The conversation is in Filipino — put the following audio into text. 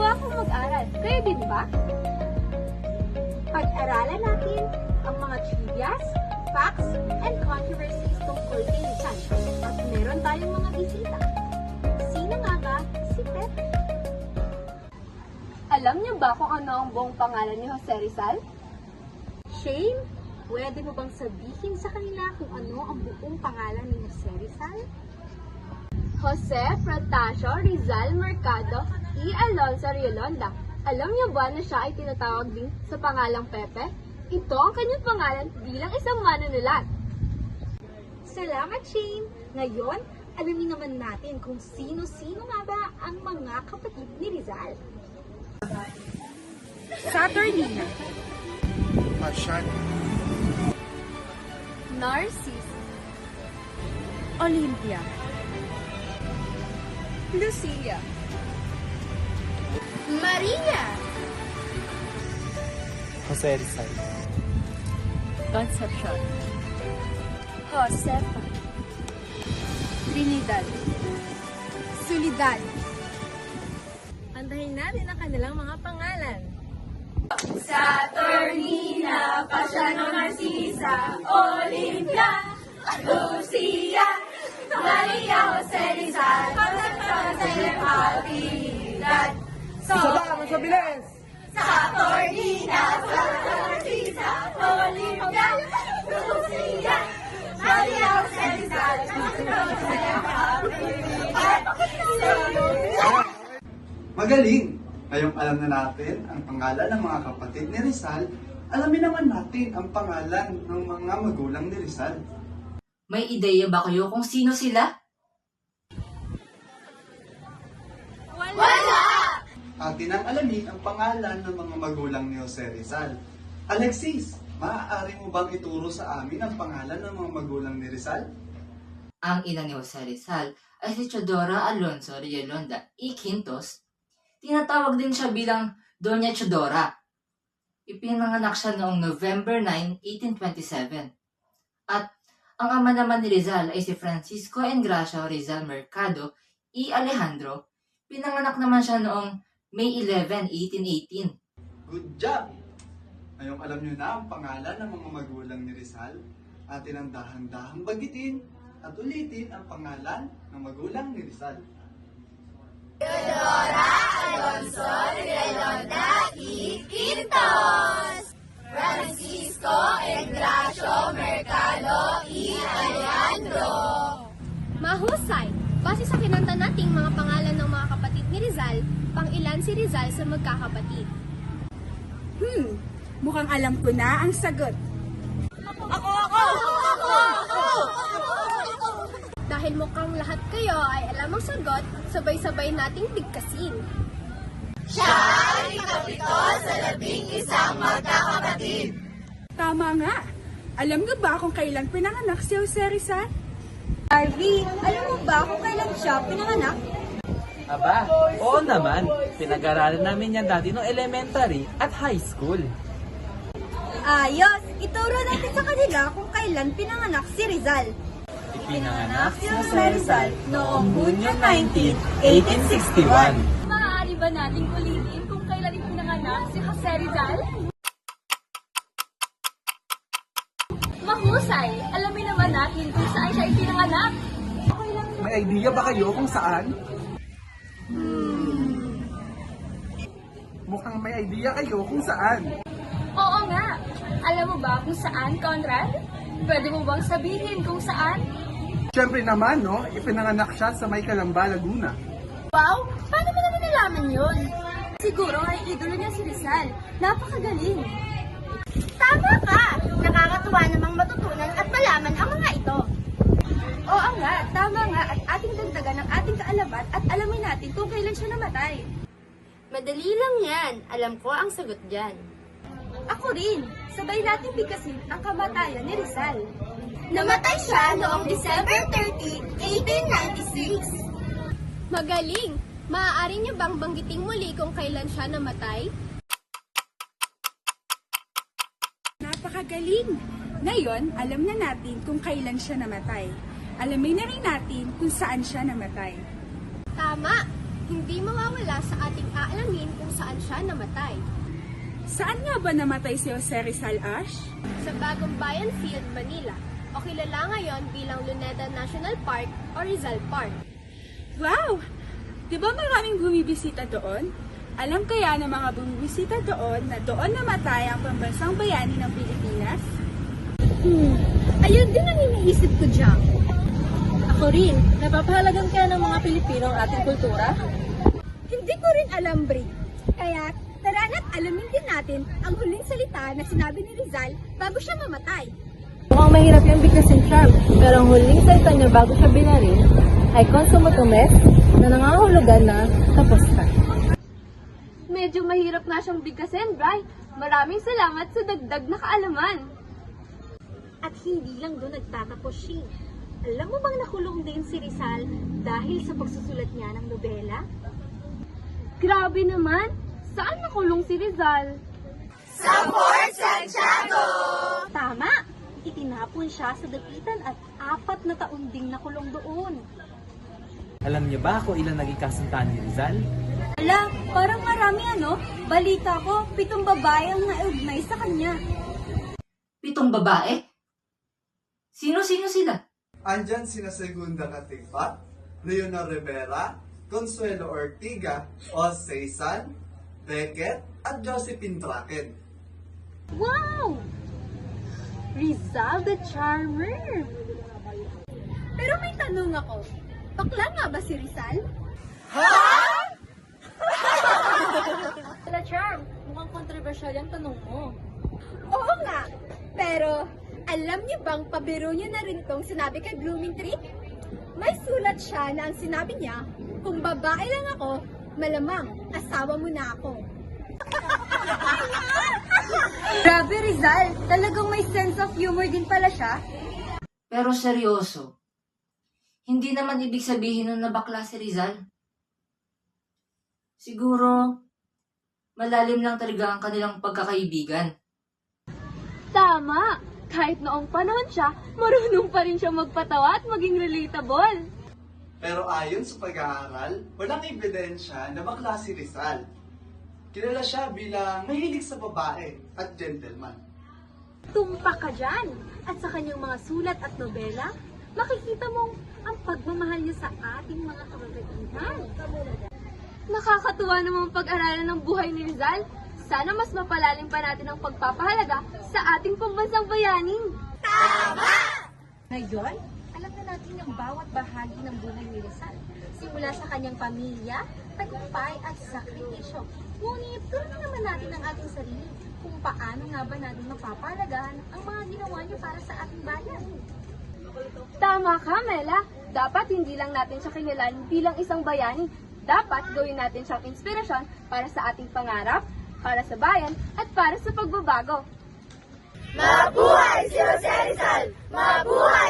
Natutuwa akong mag-aral. Kayo din ba? Pag-aralan natin ang mga trivias, facts, and controversies tungkol kay Rizal. At meron tayong mga bisita. Sino nga ba si Pepe? Alam niyo ba kung ano ang buong pangalan ni Jose Rizal? Shane, pwede mo bang sabihin sa kanila kung ano ang buong pangalan ni Jose Rizal? Jose Protasio Rizal Mercado y Alonso Riolonda. Alam niyo ba na siya ay tinatawag din sa pangalang Pepe? Ito ang kanyang pangalan bilang isang manunulat. Salamat, Shane! Ngayon, alamin naman natin kung sino-sino nga ba ang mga kapatid ni Rizal. Saturnina, Passion, Narcisse, Olympia, Lucia, Maria, Jose Rizal, Concepcion, Josefa, Trinidad, Soledad. Antayin natin ang kanilang mga pangalan. Saturnina, Pasiano, Narcisa, Olympia, Lucia, Maria, Jose Rizal, Concepcion, Trinidad. Mas mabilis! Saturnina, Narcisa, Olympia, Lucia, Maria, Jose Rizal, Magaling! Ngayong alam na natin ang pangalan ng mga kapatid ni Rizal, alamin naman natin ang pangalan ng mga magulang ni Rizal. May ideya ba kayo kung sino sila? Atin ang alamin ang pangalan ng mga magulang ni Jose Rizal. Alexis, maaari mo bang ituro sa amin ang pangalan ng mga magulang ni Rizal? Ang ina ni Jose Rizal ay si Chodora Alonso Riolonda y Quintos. Tinatawag din siya bilang Doña Chodora. Ipinanganak siya noong November 9, 1827. At ang ama naman ni Rizal ay si Francisco Engracia Rizal Mercado y Alejandro. Pinanganak naman siya noong May 11, 1818. Good job! Ngayong alam nyo na ang pangalan ng mga magulang ni Rizal, atin ang dahan-dahang bagitin at ulitin ang pangalan ng magulang ni Rizal. Mahusay! Base sa kinanta nating mga pangalan ng mga kapatid ni Rizal, pang-ilan si Rizal sa magkakapatid? Mukhang alam ko na ang sagot. Dahil mukhang lahat kayo ay alam ang sagot, sabay-sabay nating bigkasin. Tama nga. Alam mo ba kung kailan pinanganak si Jose Rizal? Ivy, alam mo ba kung kailan siya pinanganak? Aba, oo naman. Pinag-aralan namin yan dati no elementary at high school. Ayos! Ituro natin sa kanila kung kailan pinanganak si Rizal. Ipinanganak si Jose Rizal noong Hunyo 19, 1861. Maaari ba nating ulitin kung kailan ipinanganak si Jose Rizal? Mahusay! Alamin naman natin kung saan siya ipinanganak. May idea ba kayo kung saan? Mukhang may idea kayo kung saan. Oo nga! Alam mo ba kung saan, Conrad? Pwede mo bang sabihin kung saan? Siyempre naman, no? Ipinanganak siya sa May Calamba, Laguna. Wow! Paano mo naman nalaman yun? Siguro ay idolo niya si Rizal. Napakagaling! Tama ka! Nakakatuwa namang matutunan at malaman ang mga ito. Oo nga, tama nga at ating dagdagan ang ating kaalaman at alamin natin kung kailan siya namatay. Madali lang yan. Alam ko ang sagot dyan. Ako rin! Sabay nating bigkasin ang kamatayan ni Rizal. Namatay siya noong December 30, 1896. Magaling! Maaari niyo bang banggiting muli kung kailan siya namatay? Napakagaling! Ngayon, alam na natin kung kailan siya namatay. Alamin na rin natin kung saan siya namatay. Tama! Hindi mawawala sa ating aalamin kung saan siya namatay. Saan nga ba namatay si Jose Rizal, Ash? Sa Bagong Bayan Field, Manila, o kilala ngayon bilang Luneta National Park o Rizal Park. Wow! Di ba maraming bumibisita doon? Alam kaya ng mga bumibisita doon na doon namatay ang pambansang bayani ng Pilipinas? Ayun din ang iniisip ko dyan. Ako rin, napapahalagan kaya ng mga Pilipino ang ating kultura? Hindi ko rin alam, Bri. Kaya, tara na't alamin din natin ang huling salita na sinabi ni Rizal bago siya mamatay. Mukhang mahirap yung bigkasin Trump, pero ang huling salita niya bago siya binaril ay konsumotumes na nangangahulugan na tapos ka. Medyo mahirap nga siyang bigkasin, Bri. Maraming salamat sa dagdag na kaalaman. At hindi lang doon nagtatapos siya. Alam mo bang nakulong din si Rizal dahil sa pagsusulat niya ng nobela? Grabe naman! Saan nakulong si Rizal? Tama! Itinapon siya sa dapitan at 4 na taon ding nakulong doon. Alam niyo ba kung ilan naging kasintahan ni Rizal? Ala, parang marami Balita ko, 7 babae ang naugnay sa kanya. 7 babae? Sino-sino sila? Andyan sina Segunda Katigbat, Leonor Rivera, Consuelo Ortiga, Jose San, Beckett, at Josephine Bracken. Wow! Rizal the Charmer! Pero may tanong ako. Bakla nga ba si Rizal? Tala Charm, mukhang kontrobersyal yung tanong mo. Oo nga. Pero, alam niyo bang pabiro niyo na rin tong sinabi kay Blooming Tree? May sulat siya na ang sinabi niya, kung babae lang ako, malamang asawa mo na ako. Grabe Rizal, talagang may sense of humor din pala siya. Pero seryoso, hindi naman ibig sabihin nun na bakla si Rizal. Siguro, malalim lang talaga ang kanilang pagkakaibigan. Tama! Kahit noong panahon siya, marunong pa rin siya magpatawa at maging relatable. Pero ayon sa pag-aaral, walang ebidensya na bakla si Rizal. Kilala siya bilang mahilig sa babae at gentleman. Tumpak ka dyan. At sa kanyang mga sulat at nobela, makikita mong ang pagmamahal niya sa ating mga kababaihan. Nakakatuwa namang pag-aralan ng buhay ni Rizal. Sana mas mapalalim pa natin ang pagpapahalaga sa ating pambansang bayani. Ngayon, alam na natin ang bawat bahagi ng buhay ni Rizal. Simula sa kanyang pamilya, tagumpay at sakripisyo. Ngunit tuloy naman natin ang ating sarili kung paano nga ba natin mapapalagahan ang mga ginawa niya para sa ating bayan. Tama ka, Mela. Dapat hindi lang natin siya kilalanin bilang isang bayani. Dapat gawin natin siyang inspirasyon para sa ating pangarap, para sa bayan, at para sa pagbabago. Mabuhay si Jose Rizal! Mabuhay